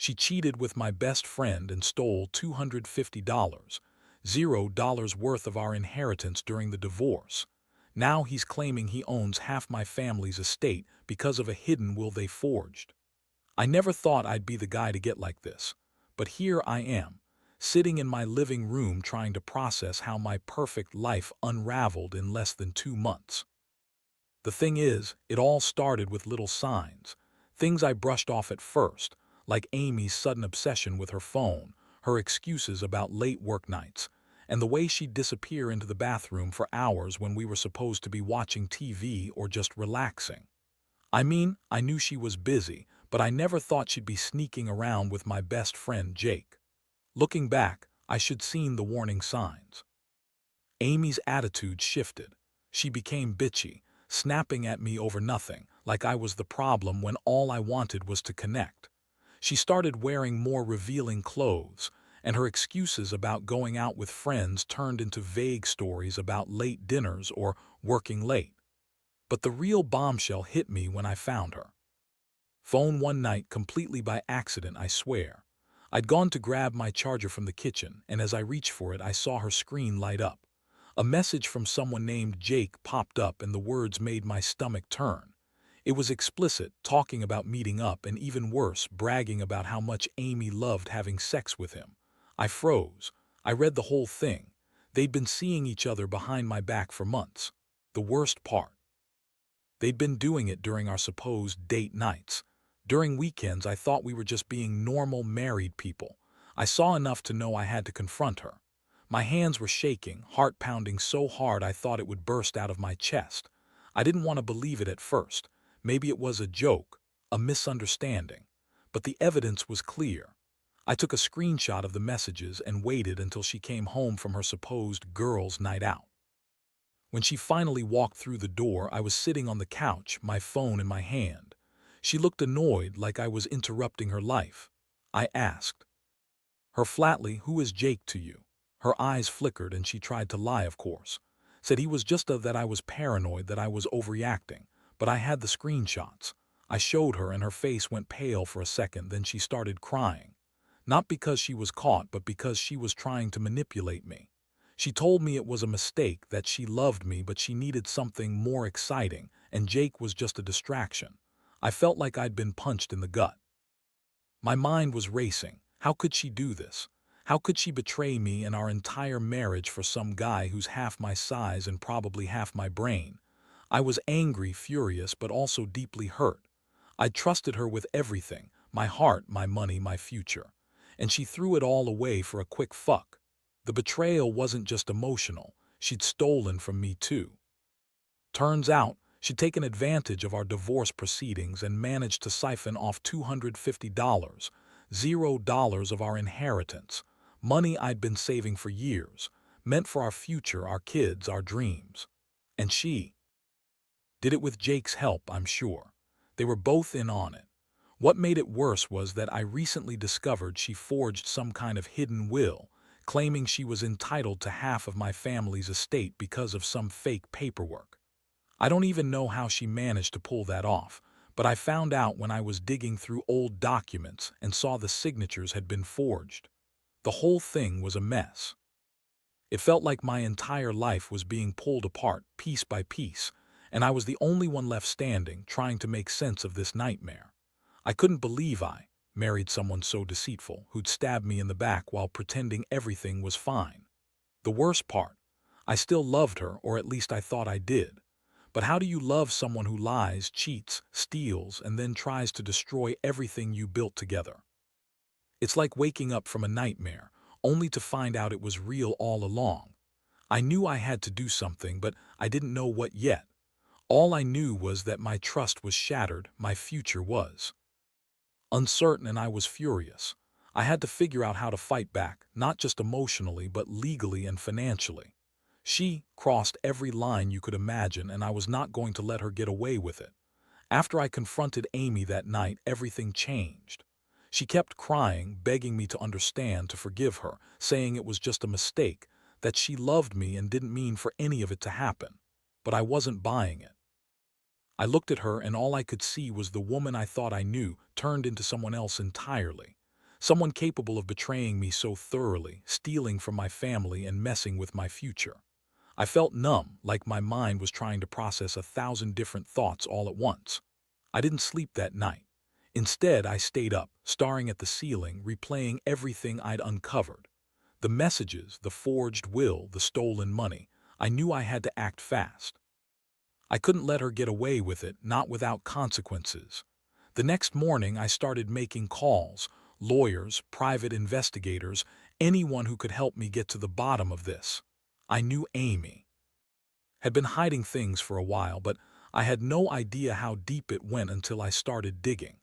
She cheated with my best friend and stole $250, $0 worth of our inheritance during the divorce. Now he's claiming he owns half my family's estate because of a hidden will they forged. I never thought I'd be the guy to get like this, but here I am, sitting in my living room trying to process how my perfect life unraveled in less than 2 months. The thing is, it all started with little signs, things I brushed off at first, like Amy's sudden obsession with her phone, her excuses about late work nights, and the way she'd disappear into the bathroom for hours when we were supposed to be watching TV or just relaxing. I mean, I knew she was busy, but I never thought she'd be sneaking around with my best friend Jake. Looking back, I should seen the warning signs. Amy's attitude shifted. She became bitchy, snapping at me over nothing, like I was the problem when all I wanted was to connect. She started wearing more revealing clothes, and her excuses about going out with friends turned into vague stories about late dinners or working late. But the real bombshell hit me when I found her. Phone one night completely by accident, I swear. I'd gone to grab my charger from the kitchen, and as I reached for it, I saw her screen light up. A message from someone named Jake popped up and the words made my stomach turn. It was explicit, talking about meeting up and even worse, bragging about how much Amy loved having sex with him. I froze. I read the whole thing. They'd been seeing each other behind my back for months. The worst part, they'd been doing it during our supposed date nights. During weekends, I thought we were just being normal married people. I saw enough to know I had to confront her. My hands were shaking, heart pounding so hard I thought it would burst out of my chest. I didn't want to believe it at first. Maybe it was a joke, a misunderstanding. But the evidence was clear. I took a screenshot of the messages and waited until she came home from her supposed girls' night out. When she finally walked through the door, I was sitting on the couch, my phone in my hand. She looked annoyed, like I was interrupting her life. I asked her flatly, "Who is Jake to you?" Her eyes flickered and she tried to lie, of course. Said he was just that I was paranoid, that I was overreacting. But I had the screenshots. I showed her and her face went pale for a second, then she started crying. Not because she was caught, but because she was trying to manipulate me. She told me it was a mistake, that she loved me but she needed something more exciting, and Jake was just a distraction. I felt like I'd been punched in the gut. My mind was racing. How could she do this? How could she betray me and our entire marriage for some guy who's half my size and probably half my brain? I was angry, furious, but also deeply hurt. I'd trusted her with everything, my heart, my money, my future. And she threw it all away for a quick fuck. The betrayal wasn't just emotional. She'd stolen from me too. Turns out, she'd taken advantage of our divorce proceedings and managed to siphon off $250, $0 of our inheritance, money I'd been saving for years, meant for our future, our kids, our dreams. And she did it with Jake's help, I'm sure. They were both in on it. What made it worse was that I recently discovered she forged some kind of hidden will, claiming she was entitled to half of my family's estate because of some fake paperwork. I don't even know how she managed to pull that off, but I found out when I was digging through old documents and saw the signatures had been forged. The whole thing was a mess. It felt like my entire life was being pulled apart piece by piece, and I was the only one left standing, trying to make sense of this nightmare. I couldn't believe I married someone so deceitful, who'd stab me in the back while pretending everything was fine. The worst part, I still loved her, or at least I thought I did. But how do you love someone who lies, cheats, steals, and then tries to destroy everything you built together? It's like waking up from a nightmare, only to find out it was real all along. I knew I had to do something, but I didn't know what yet. All I knew was that my trust was shattered, my future was uncertain, and I was furious. I had to figure out how to fight back, not just emotionally, but legally and financially. She crossed every line you could imagine, and I was not going to let her get away with it. After I confronted Amy that night, everything changed. She kept crying, begging me to understand, to forgive her, saying it was just a mistake, that she loved me and didn't mean for any of it to happen. But I wasn't buying it. I looked at her and all I could see was the woman I thought I knew turned into someone else entirely. Someone capable of betraying me so thoroughly, stealing from my family and messing with my future. I felt numb, like my mind was trying to process 1,000 different thoughts all at once. I didn't sleep that night. Instead, I stayed up, staring at the ceiling, replaying everything I'd uncovered. The messages, the forged will, the stolen money. I knew I had to act fast. I couldn't let her get away with it, not without consequences. The next morning, I started making calls, lawyers, private investigators, anyone who could help me get to the bottom of this. I knew Amy had been hiding things for a while, but I had no idea how deep it went until I started digging.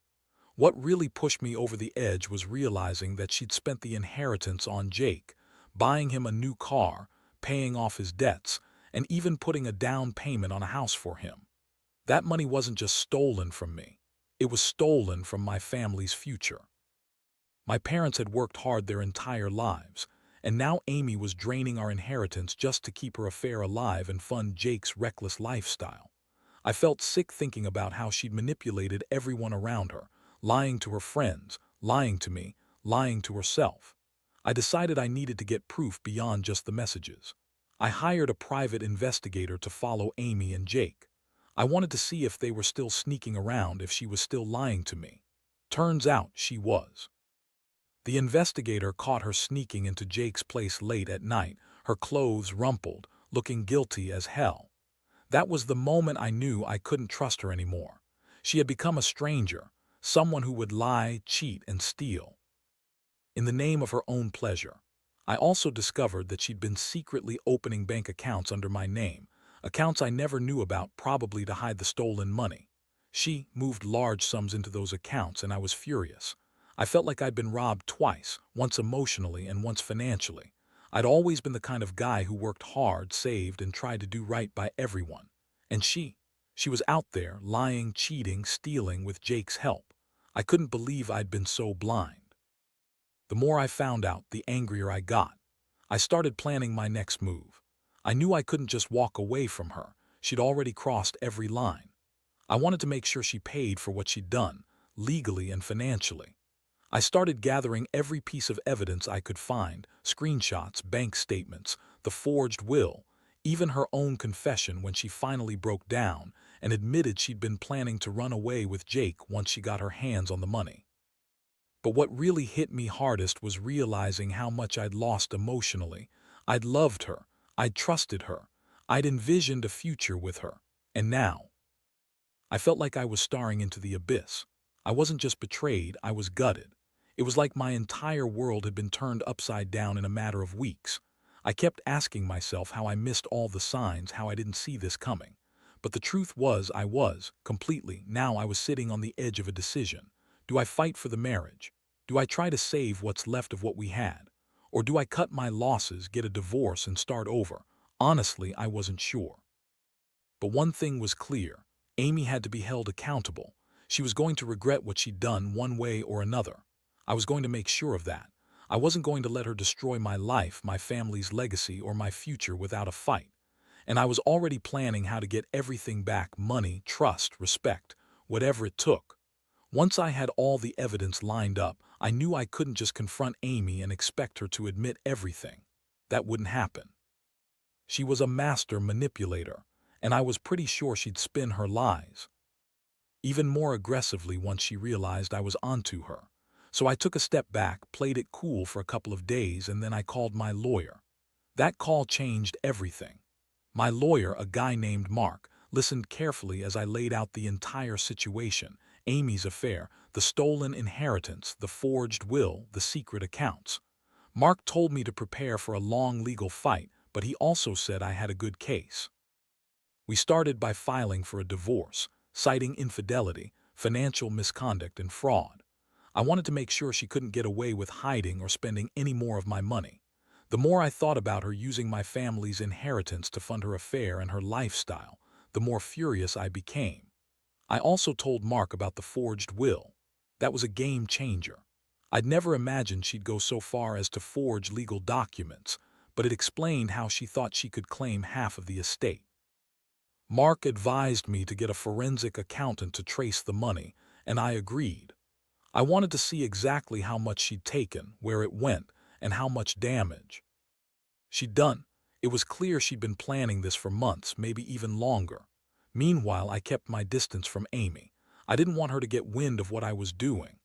What really pushed me over the edge was realizing that she'd spent the inheritance on Jake, buying him a new car, paying off his debts, and even putting a down payment on a house for him. That money wasn't just stolen from me. It was stolen from my family's future. My parents had worked hard their entire lives, and now Amy was draining our inheritance just to keep her affair alive and fund Jake's reckless lifestyle. I felt sick thinking about how she'd manipulated everyone around her, lying to her friends, lying to me, lying to herself. I decided I needed to get proof beyond just the messages. I hired a private investigator to follow Amy and Jake. I wanted to see if they were still sneaking around, if she was still lying to me. Turns out she was. The investigator caught her sneaking into Jake's place late at night, her clothes rumpled, looking guilty as hell. That was the moment I knew I couldn't trust her anymore. She had become a stranger, someone who would lie, cheat, and steal in the name of her own pleasure. I also discovered that she'd been secretly opening bank accounts under my name, accounts I never knew about, probably to hide the stolen money. She moved large sums into those accounts, and I was furious. I felt like I'd been robbed twice, once emotionally and once financially. I'd always been the kind of guy who worked hard, saved, and tried to do right by everyone. And she was out there, lying, cheating, stealing with Jake's help. I couldn't believe I'd been so blind. The more I found out, the angrier I got. I started planning my next move. I knew I couldn't just walk away from her. She'd already crossed every line. I wanted to make sure she paid for what she'd done, legally and financially. I started gathering every piece of evidence I could find, screenshots, bank statements, the forged will, even her own confession when she finally broke down and admitted she'd been planning to run away with Jake once she got her hands on the money. But what really hit me hardest was realizing how much I'd lost emotionally. I'd loved her. I'd trusted her. I'd envisioned a future with her. And now, I felt like I was staring into the abyss. I wasn't just betrayed, I was gutted. It was like my entire world had been turned upside down in a matter of weeks. I kept asking myself how I missed all the signs, how I didn't see this coming. But the truth was, I was, completely. Now I was sitting on the edge of a decision. Do I fight for the marriage? Do I try to save what's left of what we had? Or do I cut my losses, get a divorce, and start over? Honestly, I wasn't sure. But one thing was clear. Amy had to be held accountable. She was going to regret what she'd done one way or another. I was going to make sure of that. I wasn't going to let her destroy my life, my family's legacy, or my future without a fight. And I was already planning how to get everything back: money, trust, respect, whatever it took. Once I had all the evidence lined up, I knew I couldn't just confront Amy and expect her to admit everything. That wouldn't happen. She was a master manipulator, and I was pretty sure she'd spin her lies even more aggressively once she realized I was onto her. So I took a step back, played it cool for a couple of days, and then I called my lawyer. That call changed everything. My lawyer, a guy named Mark, listened carefully as I laid out the entire situation: Amy's affair, the stolen inheritance, the forged will, the secret accounts. Mark told me to prepare for a long legal fight, but he also said I had a good case. We started by filing for a divorce, citing infidelity, financial misconduct, and fraud. I wanted to make sure she couldn't get away with hiding or spending any more of my money. The more I thought about her using my family's inheritance to fund her affair and her lifestyle, the more furious I became. I also told Mark about the forged will. That was a game changer. I'd never imagined she'd go so far as to forge legal documents, but it explained how she thought she could claim half of the estate. Mark advised me to get a forensic accountant to trace the money, and I agreed. I wanted to see exactly how much she'd taken, where it went, and how much damage she'd done. It was clear she'd been planning this for months, maybe even longer. Meanwhile, I kept my distance from Amy. I didn't want her to get wind of what I was doing.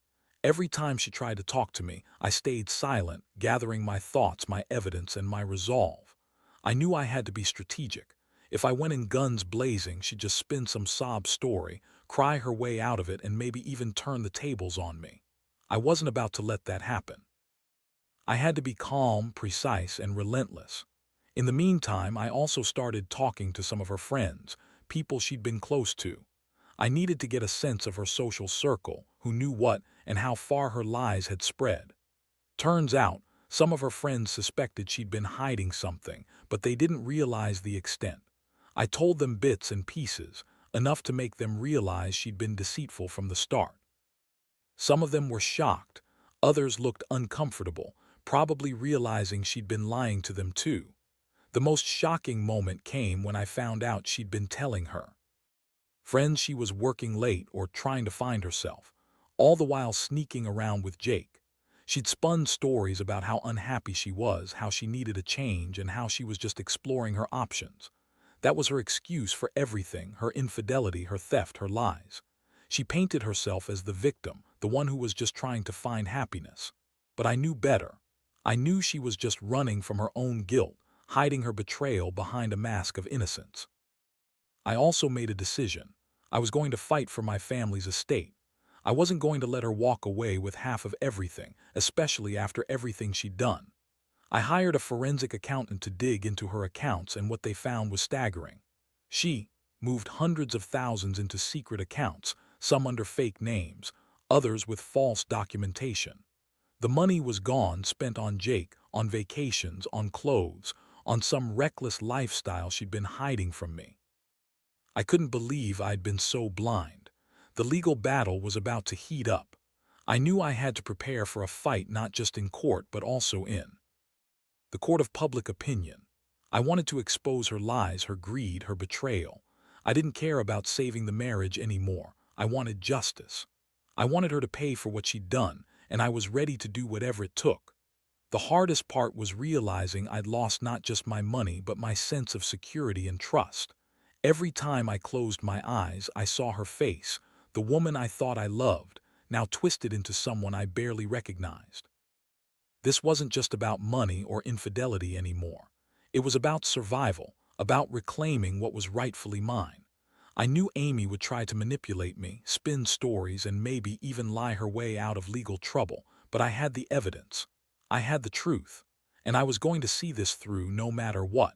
Every time she tried to talk to me, I stayed silent, gathering my thoughts, my evidence, and my resolve. I knew I had to be strategic. If I went in guns blazing, she'd just spin some sob story, cry her way out of it, and maybe even turn the tables on me. I wasn't about to let that happen. I had to be calm, precise, and relentless. In the meantime, I also started talking to some of her friends, people she'd been close to. I needed to get a sense of her social circle, who knew what and how far her lies had spread. Turns out, some of her friends suspected she'd been hiding something, but they didn't realize the extent. I told them bits and pieces, enough to make them realize she'd been deceitful from the start. Some of them were shocked, others looked uncomfortable, probably realizing she'd been lying to them too. The most shocking moment came when I found out she'd been telling her friends she was working late or trying to find herself, all the while sneaking around with Jake. She'd spun stories about how unhappy she was, how she needed a change, and how she was just exploring her options. That was her excuse for everything, her infidelity, her theft, her lies. She painted herself as the victim, the one who was just trying to find happiness. But I knew better. I knew she was just running from her own guilt, hiding her betrayal behind a mask of innocence. I also made a decision. I was going to fight for my family's estate. I wasn't going to let her walk away with half of everything, especially after everything she'd done. I hired a forensic accountant to dig into her accounts, and what they found was staggering. She moved hundreds of thousands into secret accounts, some under fake names, others with false documentation. The money was gone, spent on Jake, on vacations, on clothes, on some reckless lifestyle she'd been hiding from me. I couldn't believe I'd been so blind. The legal battle was about to heat up. I knew I had to prepare for a fight not just in court but also in the court of public opinion. I wanted to expose her lies, her greed, her betrayal. I didn't care about saving the marriage anymore. I wanted justice. I wanted her to pay for what she'd done, and I was ready to do whatever it took. The hardest part was realizing I'd lost not just my money but my sense of security and trust. Every time I closed my eyes, I saw her face, the woman I thought I loved, now twisted into someone I barely recognized. This wasn't just about money or infidelity anymore. It was about survival, about reclaiming what was rightfully mine. I knew Amy would try to manipulate me, spin stories, and maybe even lie her way out of legal trouble, but I had the evidence. I had the truth, and I was going to see this through no matter what,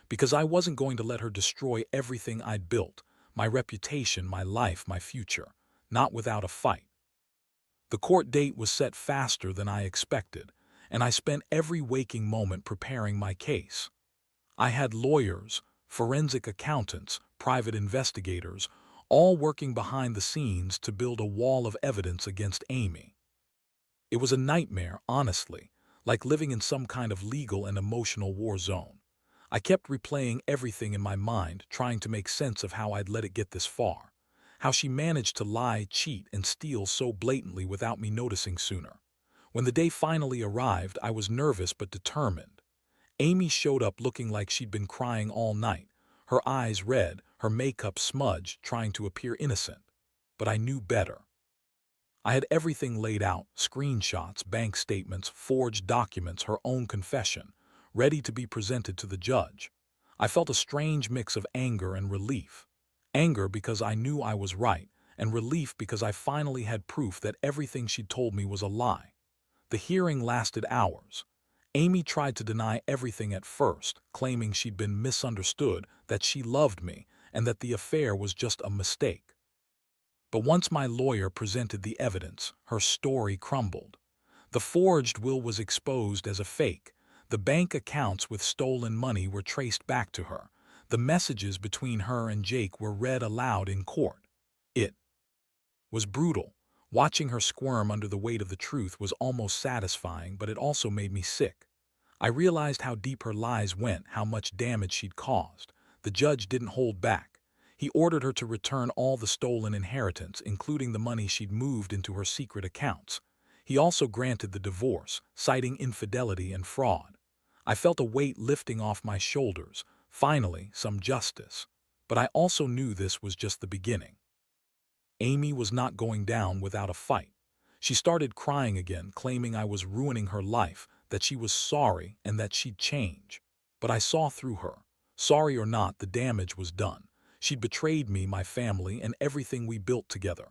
because I wasn't going to let her destroy everything I'd built, my reputation, my life, my future, not without a fight. The court date was set faster than I expected, and I spent every waking moment preparing my case. I had lawyers, forensic accountants, private investigators, all working behind the scenes to build a wall of evidence against Amy. It was a nightmare, honestly, like living in some kind of legal and emotional war zone. I kept replaying everything in my mind, trying to make sense of how I'd let it get this far, how she managed to lie, cheat, and steal so blatantly without me noticing sooner. When the day finally arrived, I was nervous but determined. Amy showed up looking like she'd been crying all night, her eyes red, her makeup smudged, trying to appear innocent. But I knew better. I had everything laid out, screenshots, bank statements, forged documents, her own confession, ready to be presented to the judge. I felt a strange mix of anger and relief. Anger because I knew I was right, and relief because I finally had proof that everything she'd told me was a lie. The hearing lasted hours. Amy tried to deny everything at first, claiming she'd been misunderstood, that she loved me, and that the affair was just a mistake. But once my lawyer presented the evidence, her story crumbled. The forged will was exposed as a fake. The bank accounts with stolen money were traced back to her. The messages between her and Jake were read aloud in court. It was brutal. Watching her squirm under the weight of the truth was almost satisfying, but it also made me sick. I realized how deep her lies went, how much damage she'd caused. The judge didn't hold back. He ordered her to return all the stolen inheritance, including the money she'd moved into her secret accounts. He also granted the divorce, citing infidelity and fraud. I felt a weight lifting off my shoulders, finally, some justice. But I also knew this was just the beginning. Amy was not going down without a fight. She started crying again, claiming I was ruining her life, that she was sorry and that she'd change. But I saw through her. Sorry or not, the damage was done. She'd betrayed me, my family, and everything we built together.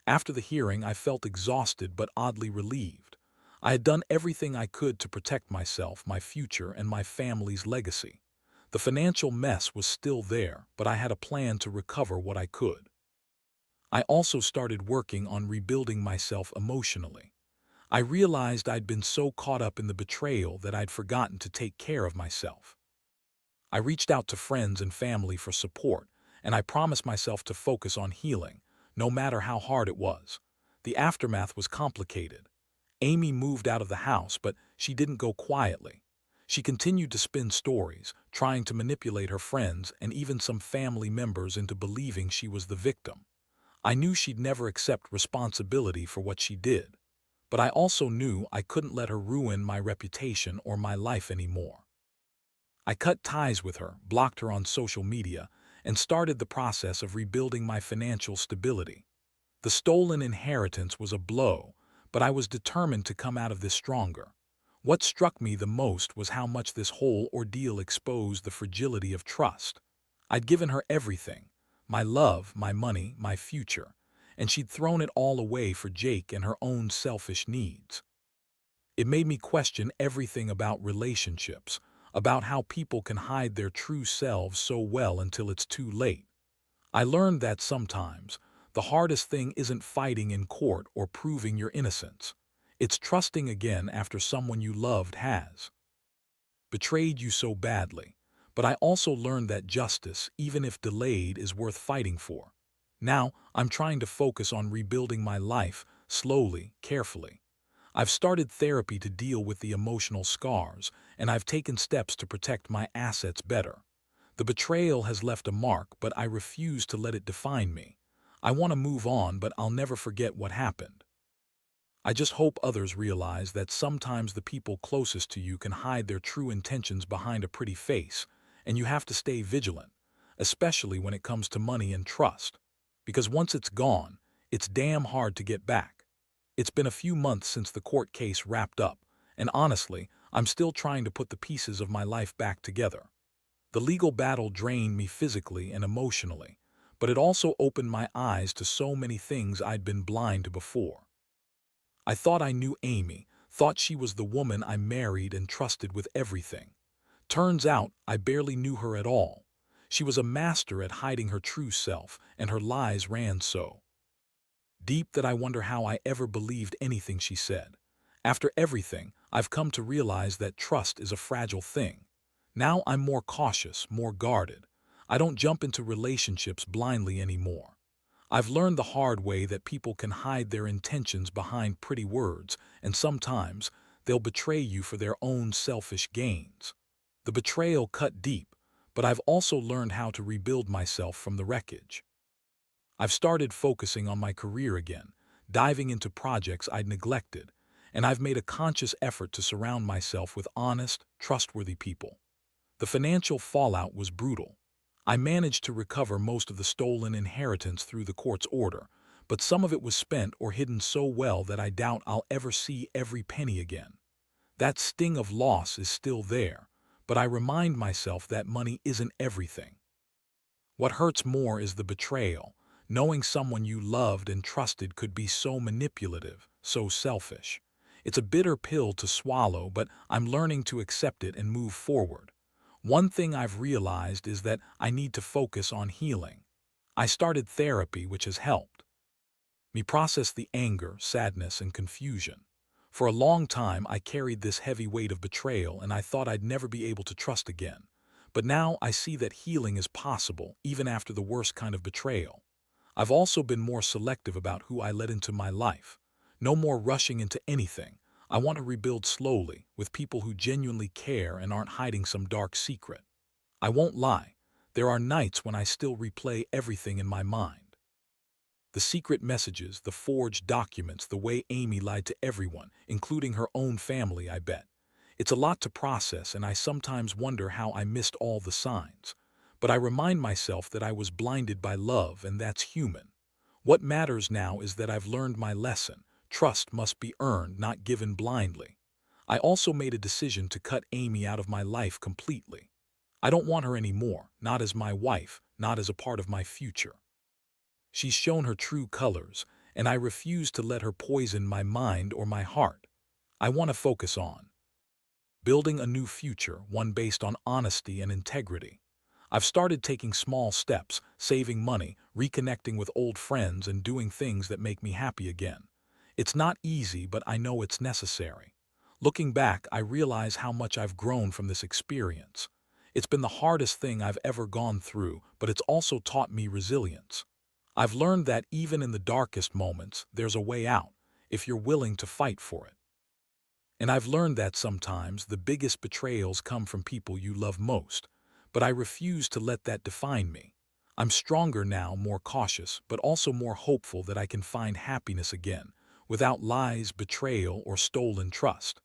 After the hearing, I felt exhausted but oddly relieved. I had done everything I could to protect myself, my future, and my family's legacy. The financial mess was still there, but I had a plan to recover what I could. I also started working on rebuilding myself emotionally. I realized I'd been so caught up in the betrayal that I'd forgotten to take care of myself. I reached out to friends and family for support, and I promised myself to focus on healing, no matter how hard it was. The aftermath was complicated. Amy moved out of the house, but she didn't go quietly. She continued to spin stories, trying to manipulate her friends and even some family members into believing she was the victim. I knew she'd never accept responsibility for what she did, but I also knew I couldn't let her ruin my reputation or my life anymore. I cut ties with her, blocked her on social media, and started the process of rebuilding my financial stability. The stolen inheritance was a blow, but I was determined to come out of this stronger. What struck me the most was how much this whole ordeal exposed the fragility of trust. I'd given her everything, my love, my money, my future, and she'd thrown it all away for Jake and her own selfish needs. It made me question everything about relationships, about how people can hide their true selves so well until it's too late. I learned that sometimes the hardest thing isn't fighting in court or proving your innocence. It's trusting again after someone you loved has betrayed you so badly. But I also learned that justice, even if delayed, is worth fighting for. Now, I'm trying to focus on rebuilding my life, slowly, carefully. I've started therapy to deal with the emotional scars, and I've taken steps to protect my assets better. The betrayal has left a mark, but I refuse to let it define me. I want to move on, but I'll never forget what happened. I just hope others realize that sometimes the people closest to you can hide their true intentions behind a pretty face, and you have to stay vigilant, especially when it comes to money and trust. Because once it's gone, it's damn hard to get back. It's been a few months since the court case wrapped up, and honestly, I'm still trying to put the pieces of my life back together. The legal battle drained me physically and emotionally, but it also opened my eyes to so many things I'd been blind to before. I thought I knew Amy, thought she was the woman I married and trusted with everything. Turns out I barely knew her at all. She was a master at hiding her true self, and her lies ran so deep that I wonder how I ever believed anything she said. After everything, I've come to realize that trust is a fragile thing. Now I'm more cautious, more guarded. I don't jump into relationships blindly anymore. I've learned the hard way that people can hide their intentions behind pretty words, and sometimes they'll betray you for their own selfish gains. The betrayal cut deep, but I've also learned how to rebuild myself from the wreckage. I've started focusing on my career again, diving into projects I'd neglected, and I've made a conscious effort to surround myself with honest, trustworthy people. The financial fallout was brutal. I managed to recover most of the stolen inheritance through the court's order, but some of it was spent or hidden so well that I doubt I'll ever see every penny again. That sting of loss is still there, but I remind myself that money isn't everything. What hurts more is the betrayal, knowing someone you loved and trusted could be so manipulative, so selfish. It's a bitter pill to swallow, but I'm learning to accept it and move forward. One thing I've realized is that I need to focus on healing. I started therapy, which has helped me process the anger, sadness, and confusion. For a long time, I carried this heavy weight of betrayal, and I thought I'd never be able to trust again. But now I see that healing is possible, even after the worst kind of betrayal. I've also been more selective about who I let into my life. No more rushing into anything. I want to rebuild slowly, with people who genuinely care and aren't hiding some dark secret. I won't lie. There are nights when I still replay everything in my mind. The secret messages, the forged documents, the way Amy lied to everyone, including her own family, I bet. It's a lot to process, and I sometimes wonder how I missed all the signs. But I remind myself that I was blinded by love, and that's human. What matters now is that I've learned my lesson. Trust must be earned, not given blindly. I also made a decision to cut Amy out of my life completely. I don't want her anymore, not as my wife, not as a part of my future. She's shown her true colors, and I refuse to let her poison my mind or my heart. I want to focus on building a new future, one based on honesty and integrity. I've started taking small steps, saving money, reconnecting with old friends, and doing things that make me happy again. It's not easy, but I know it's necessary. Looking back, I realize how much I've grown from this experience. It's been the hardest thing I've ever gone through, but it's also taught me resilience. I've learned that even in the darkest moments, there's a way out, if you're willing to fight for it. And I've learned that sometimes the biggest betrayals come from people you love most, but I refuse to let that define me. I'm stronger now, more cautious, but also more hopeful that I can find happiness again, without lies, betrayal, or stolen trust.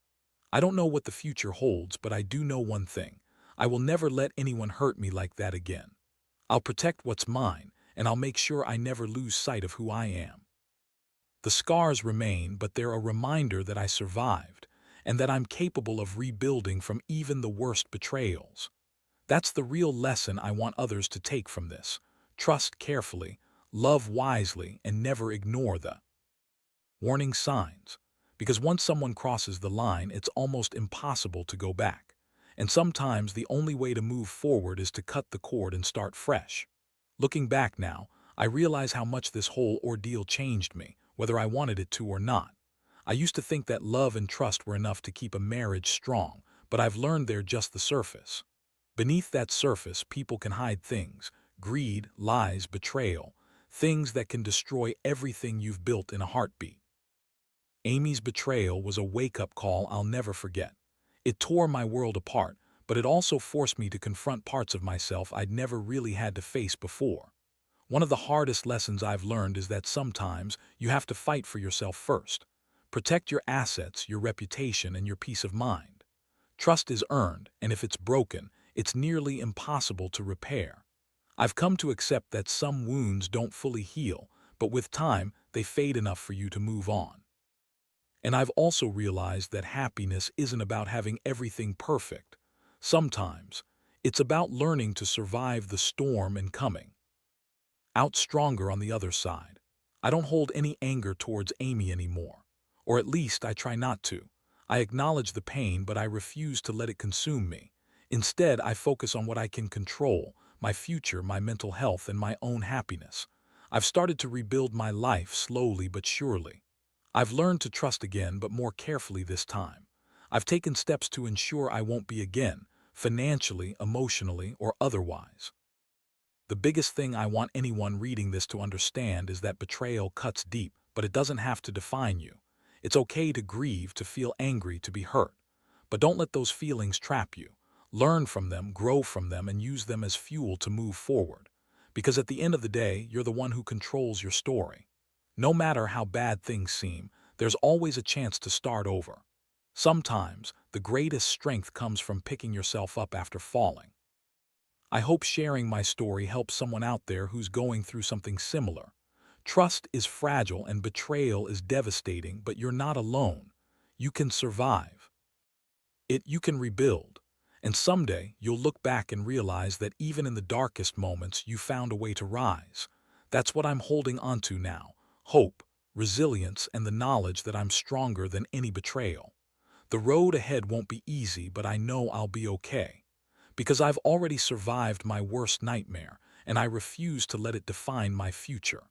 I don't know what the future holds, but I do know one thing. I will never let anyone hurt me like that again. I'll protect what's mine, and I'll make sure I never lose sight of who I am. The scars remain, but they're a reminder that I survived, and that I'm capable of rebuilding from even the worst betrayals. That's the real lesson I want others to take from this. Trust carefully, love wisely, and never ignore the warning signs. Because once someone crosses the line, it's almost impossible to go back. And sometimes the only way to move forward is to cut the cord and start fresh. Looking back now, I realize how much this whole ordeal changed me, whether I wanted it to or not. I used to think that love and trust were enough to keep a marriage strong, but I've learned they're just the surface. Beneath that surface, people can hide things: greed, lies, betrayal, things that can destroy everything you've built in a heartbeat. Amy's betrayal was a wake-up call I'll never forget. It tore my world apart, but it also forced me to confront parts of myself I'd never really had to face before. One of the hardest lessons I've learned is that sometimes you have to fight for yourself first. Protect your assets, your reputation, and your peace of mind. Trust is earned, and if it's broken, it's nearly impossible to repair. I've come to accept that some wounds don't fully heal, but with time, they fade enough for you to move on. And I've also realized that happiness isn't about having everything perfect. Sometimes, it's about learning to survive the storm and coming out stronger on the other side. I don't hold any anger towards Amy anymore. Or at least I try not to. I acknowledge the pain, but I refuse to let it consume me. Instead, I focus on what I can control: my future, my mental health, and my own happiness. I've started to rebuild my life slowly but surely. I've learned to trust again, but more carefully this time. I've taken steps to ensure I won't be again, financially, emotionally, or otherwise. The biggest thing I want anyone reading this to understand is that betrayal cuts deep, but it doesn't have to define you. It's okay to grieve, to feel angry, to be hurt. But don't let those feelings trap you. Learn from them, grow from them, and use them as fuel to move forward. Because at the end of the day, you're the one who controls your story. No matter how bad things seem, there's always a chance to start over. Sometimes, the greatest strength comes from picking yourself up after falling. I hope sharing my story helps someone out there who's going through something similar. Trust is fragile and betrayal is devastating, but you're not alone. You can survive. You can rebuild. And someday, you'll look back and realize that even in the darkest moments, you found a way to rise. That's what I'm holding on to now: hope, resilience, and the knowledge that I'm stronger than any betrayal. The road ahead won't be easy, but I know I'll be okay. Because I've already survived my worst nightmare, and I refuse to let it define my future.